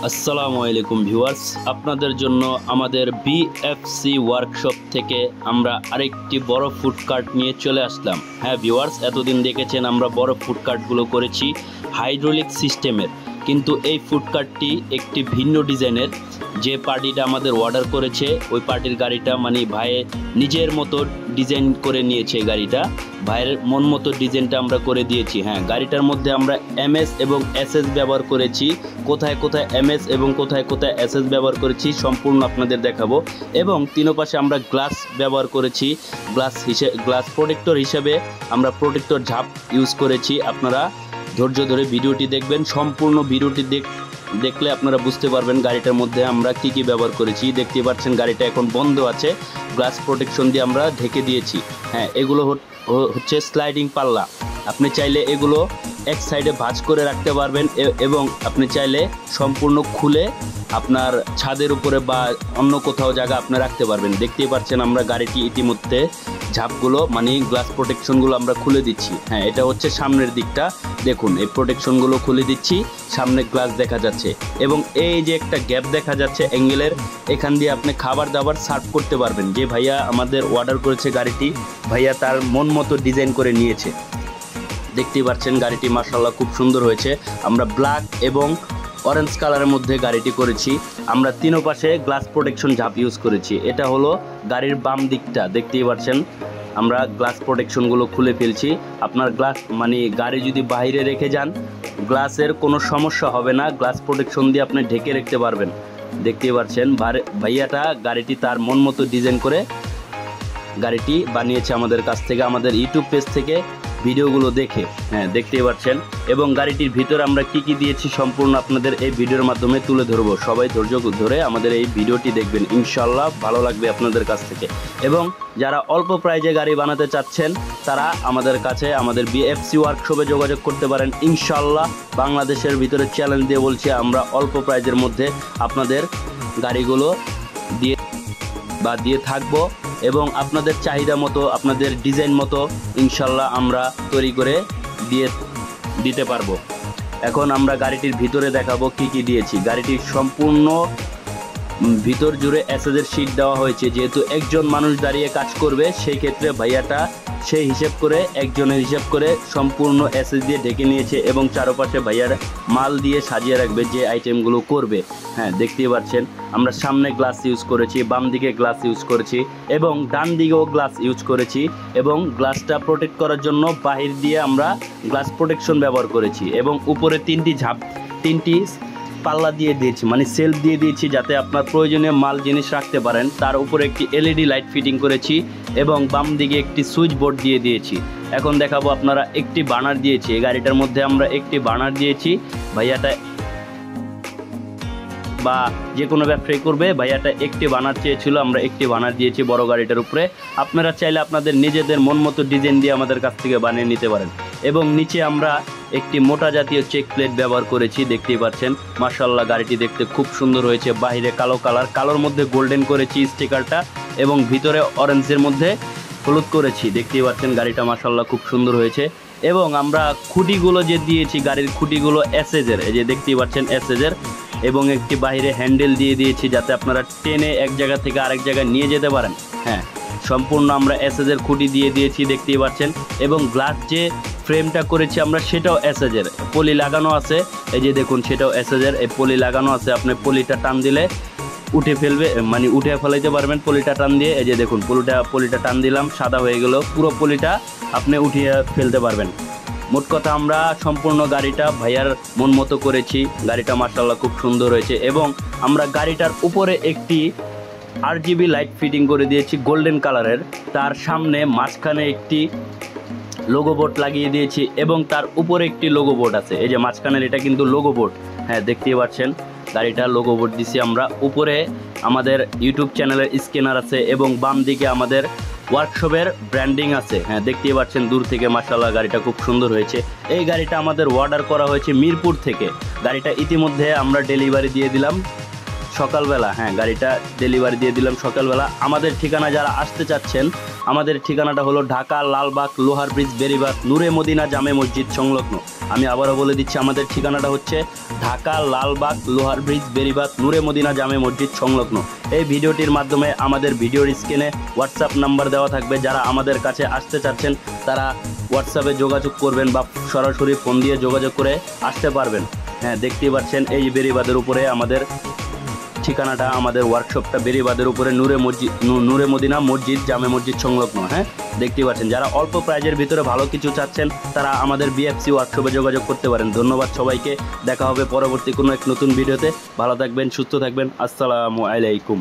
আসসালামু আলাইকুম ভিউয়ার্স, আপনাদের জন্য আমাদের বিএফসি ওয়ার্কশপ থেকে আমরা আরেকটি বড় ফুড কার্ট নিয়ে চলে আসলাম। হ্যাঁ ভিউয়ার্স, এতদিন দেখেছেন আমরা বড় ফুড কার্টগুলো করেছি হাইড্রোলিক সিস্টেমের, কিন্তু এই ফুড কার্টটি একটি ভিন্ন ডিজাইনের। যে পার্টিটা আমাদের অর্ডার করেছে ওই পার্টির গাড়িটা মানে ভাইয়ের নিজের মতো ডিজাইন করে নিয়েছে। গাড়িটা ভাইয়ের মন মতো ডিজাইনটা আমরা করে দিয়েছি। হ্যাঁ, গাড়িটার মধ্যে আমরা এমএস এবং এসএস ব্যবহার করেছি। কোথায় কোথায় এমএস এবং কোথায় কোথায় এসএস ব্যবহার করেছি সম্পূর্ণ আপনাদের দেখাবো। এবং তিনো পাশে আমরা গ্লাস ব্যবহার করেছি। গ্লাস প্রোটেক্টর হিসেবে আমরা প্রোটেক্টর ঝাপ ইউজ করেছি। আপনারা ধৈর্য ধরে ভিডিওটি দেখবেন। সম্পূর্ণ ভিডিওটি দেখলে আপনারা বুঝতে পারবেন গাড়িটার মধ্যে আমরা কি কি ব্যবহার করেছি। দেখতে পাচ্ছেন গাড়িটা এখন বন্ধ আছে, গ্লাস প্রোটেকশন দিয়ে আমরা ঢেকে দিয়েছি। হ্যাঁ, এগুলো হচ্ছে স্লাইডিং পাল্লা। আপনি চাইলে এগুলো এক সাইডে ভাঁজ করে রাখতে পারবেন এবং আপনি চাইলে সম্পূর্ণ খুলে আপনার ছাদের উপরে বা অন্য কোথাও জায়গা আপনি রাখতে পারবেন। দেখতেই পাচ্ছেন আমরা গাড়িটি ইতিমধ্যে ঝাপগুলো মানে গ্লাস প্রোটেকশনগুলো আমরা খুলে দিচ্ছি। হ্যাঁ, এটা হচ্ছে সামনের দিকটা। দেখুন এই প্রোটেকশনগুলো খুলে দিচ্ছি, সামনে গ্লাস দেখা যাচ্ছে এবং এই যে একটা গ্যাপ দেখা যাচ্ছে অ্যাঙ্গেলের, এখান দিয়ে আপনি খাবার দাবার সার্ভ করতে পারবেন। যে ভাইয়া আমাদের অর্ডার করেছে গাড়িটি, ভাইয়া তার মন মতো ডিজাইন করে নিয়েছে। দেখতেই পাচ্ছেন গাড়িটি মাশাআল্লাহ খুব সুন্দর হয়েছে। আমরা ব্ল্যাক এবং অরেঞ্জ কালারের মধ্যে গাড়িটি করেছি। আমরা তিনো পাশে গ্লাস প্রোটেকশন ঝাপ ইউজ করেছি। এটা হলো গাড়ির বাম দিকটা। দেখতেই পাচ্ছেন আমরা গ্লাস প্রোটেকশনগুলো খুলে ফেলছি। আপনার গ্লাস মানে গাড়ি যদি বাইরে রেখে যান গ্লাসের কোনো সমস্যা হবে না, গ্লাস প্রোটেকশন দিয়ে আপনি ঢেকে রাখতে পারবেন। দেখতেই পাচ্ছেন ভাইয়াটা গাড়িটি তার মন মতো ডিজাইন করে গাড়িটি বানিয়েছে আমাদের কাছ থেকে, আমাদের ইউটিউব পেজ থেকে ভিডিওগুলো দেখে। হ্যাঁ, দেখতেই পাচ্ছেন। এবং গাড়িটির ভিতরে আমরা কি কি দিয়েছি সম্পূর্ণ আপনাদের এই ভিডিওর মাধ্যমে তুলে ধরবো। সবাই ধৈর্য ধরে আমাদের এই ভিডিওটি দেখবেন, ইনশাআল্লাহ ভালো লাগবে আপনাদের কাছ থেকে। এবং যারা অল্প প্রাইজে গাড়ি বানাতে চাচ্ছেন তারা আমাদের কাছে আমাদের বিএফসি ওয়ার্কশপে যোগাযোগ করতে পারেন। ইনশাআল্লাহ বাংলাদেশের ভিতরে চ্যালেঞ্জ দিয়ে বলছি, আমরা অল্প প্রাইজের মধ্যে আপনাদের গাড়িগুলো দিয়ে থাকবো এবং আপনাদের চাহিদা মতো আপনাদের ডিজাইন মতো ইনশাল্লাহ আমরা তৈরি করে দিতে পারবো। এখন আমরা গাড়িটির ভিতরে দেখাবো কি কি দিয়েছি। গাড়িটির সম্পূর্ণ ভিতর জুড়ে এসএসের শীট দেওয়া হয়েছে। যেহেতু একজন মানুষ দাঁড়িয়ে কাজ করবে সেই ক্ষেত্রে ভাইয়াটা সেই হিসেব করে একজনের হিসাব করে সম্পূর্ণ এসএস দিয়ে ঢেকে নিয়েছে এবং চারপাশে ভাইয়ার মাল দিয়ে সাজিয়ে রাখবে যে আইটেমগুলো করবে। হ্যাঁ, দেখতেই পাচ্ছেন আমরা সামনে গ্লাস ইউজ করেছি, বাম দিকে গ্লাস ইউজ করেছি এবং ডান দিকেও গ্লাস ইউজ করেছি এবং গ্লাসটা প্রোটেক্ট করার জন্য বাহির দিয়ে আমরা গ্লাস প্রোটেকশন ব্যবহার করেছি এবং উপরে তিনটি পাল্লা দিয়ে দিয়েছি মানে সেলফ দিয়ে দিয়েছি যাতে আপনার প্রয়োজনীয় মাল জিনিস রাখতে পারেন। তার উপরে একটি এলইডি লাইট ফিটিং করেছি এবং বাম দিকে একটি সুইচ বোর্ড দিয়ে দিয়েছি। এখন দেখাবো আপনারা একটি বার্নার দিয়েছি। এই গাড়িটার মধ্যে আমরা একটি বার্নার দিয়েছি। ভাইয়াটা বা যে কোনো ব্যবসায়ী করবে, ভাইয়াটা একটি বার্নার চেয়েছিল, আমরা একটি বার্নার দিয়েছি বড় গাড়িটার উপরে। আপনারা চাইলে আপনাদের নিজেদের মন মতো ডিজাইন দিয়ে আমাদের কাছ থেকে বানিয়ে নিতে পারেন। এবং নিচে আমরা একটি মোটা জাতীয় চেক প্লেট ব্যবহার করেছি। দেখতেই পাচ্ছেন মাশাআল্লাহ গাড়িটি দেখতে খুব সুন্দর হয়েছে। বাহিরে কালোর মধ্যে গোল্ডেন করেছি স্টিকারটা এবং ভিতরে অরেঞ্জের মধ্যে হলুদ করেছি। দেখতেই পাচ্ছেন গাড়িটা মাশাআল্লাহ খুব সুন্দর হয়েছে। এবং আমরা খুঁটিগুলো যে দিয়েছি গাড়ির খুঁটিগুলো এসএসের, এই যে দেখতেই পাচ্ছেন এসএসের, এবং একটি বাইরে হ্যান্ডেল দিয়ে দিয়েছি যাতে আপনারা টেনে এক জায়গা থেকে আরেক জায়গায় নিয়ে যেতে পারেন। হ্যাঁ, সম্পূর্ণ আমরা এসএসের খুঁটি দিয়ে দিয়েছি দেখতেই পাচ্ছেন। এবং গ্লাস যে ফ্রেমটা করেছি আমরা সেটাও এসএসের, পলি লাগানো আছে। এই যে দেখুন সেটাও এসএসের, এই পলি লাগানো আছে। আপনি পলিটা টান দিলে উঠে ফেলাইতে পারবেন পলিটা টান দিয়ে। এই যে দেখুন পলিটা টান দিলাম, সাদা হয়ে গেল, পুরো পলিটা আপনি উঠিয়ে ফেলতে পারবেন। মোট কথা আমরা সম্পূর্ণ গাড়িটা ভাইয়ার মন মতো করেছি। গাড়িটা মাশাআল্লাহ খুব সুন্দর হয়েছে এবং আমরা গাড়িটার উপরে একটি RGB লাইট ফিটিং করে দিয়েছি গোল্ডেন কালারের। তার সামনে মাঝখানে একটি লোগো বোর্ড লাগিয়ে দিয়েছি এবং তার উপরে একটি লোগো বোর্ড আছে। এই যে মাঝখানের এটা কিন্তু লোগো বোর্ড। হ্যাঁ, দেখতেই পাচ্ছেন গাড়িটা লোগো বোর্ড দিছি আমরা। উপরে আমাদের ইউটিউব চ্যানেলের স্ক্যানার আছে এবং বাম দিকে আমাদের ওয়ার্কশপের ব্র্যান্ডিং আছে। হ্যাঁ, দেখতেই পাচ্ছেন দূর থেকে মাশাআল্লাহ গাড়িটা খুব সুন্দর হয়েছে। এই গাড়িটা আমাদের অর্ডার করা হয়েছে মিরপুর থেকে। গাড়িটা ইতিমধ্যে আমরা ডেলিভারি দিয়ে দিলাম সকালবেলা, হ্যাঁ গাড়িটা ডেলিভারি দিয়ে দিলাম সকালবেলা। আমাদের ঠিকানা যারা আসতে চাচ্ছেন, আমাদের ঠিকানাটা হলো ঢাকা লালবাগ লোহার ব্রিজ বেরিবাদ নূরে মদিনা জামে মসজিদ সংলগ্ন। আমি আবারও বলে দিচ্ছি, আমাদের ঠিকানাটা হচ্ছে ঢাকা লালবাগ লোহার ব্রিজ বেরিবাদ নূরে মদিনা জামে মসজিদ সংলগ্ন। এই ভিডিওটির মাধ্যমে আমাদের ভিডিওর স্ক্রিনে হোয়াটসঅ্যাপ নাম্বার দেওয়া থাকবে। যারা আমাদের কাছে আসতে চাচ্ছেন তারা হোয়াটসঅ্যাপে যোগাযোগ করবেন বা সরাসরি ফোন দিয়ে যোগাযোগ করে আসতে পারবেন। হ্যাঁ, দেখতেই পাচ্ছেন এই বেরিবাদের উপরে আমাদের ঠিকানাটা, আমাদের ওয়ার্কশপটা বেরিবাদের উপরে নূরে মদিনা মসজিদ জামে মসজিদ সংলগ্ন। হ্যাঁ, দেখতেই পাচ্ছেন। যারা অল্প প্রাইজের ভিতরে ভালো কিছু চাচ্ছেন তারা আমাদের বিএফসি ওয়ার্কশপে যোগাযোগ করতে পারেন। ধন্যবাদ সবাইকে, দেখা হবে পরবর্তী কোনো এক নতুন ভিডিওতে। ভালো থাকবেন, সুস্থ থাকবেন, আসসালামু আলাইকুম।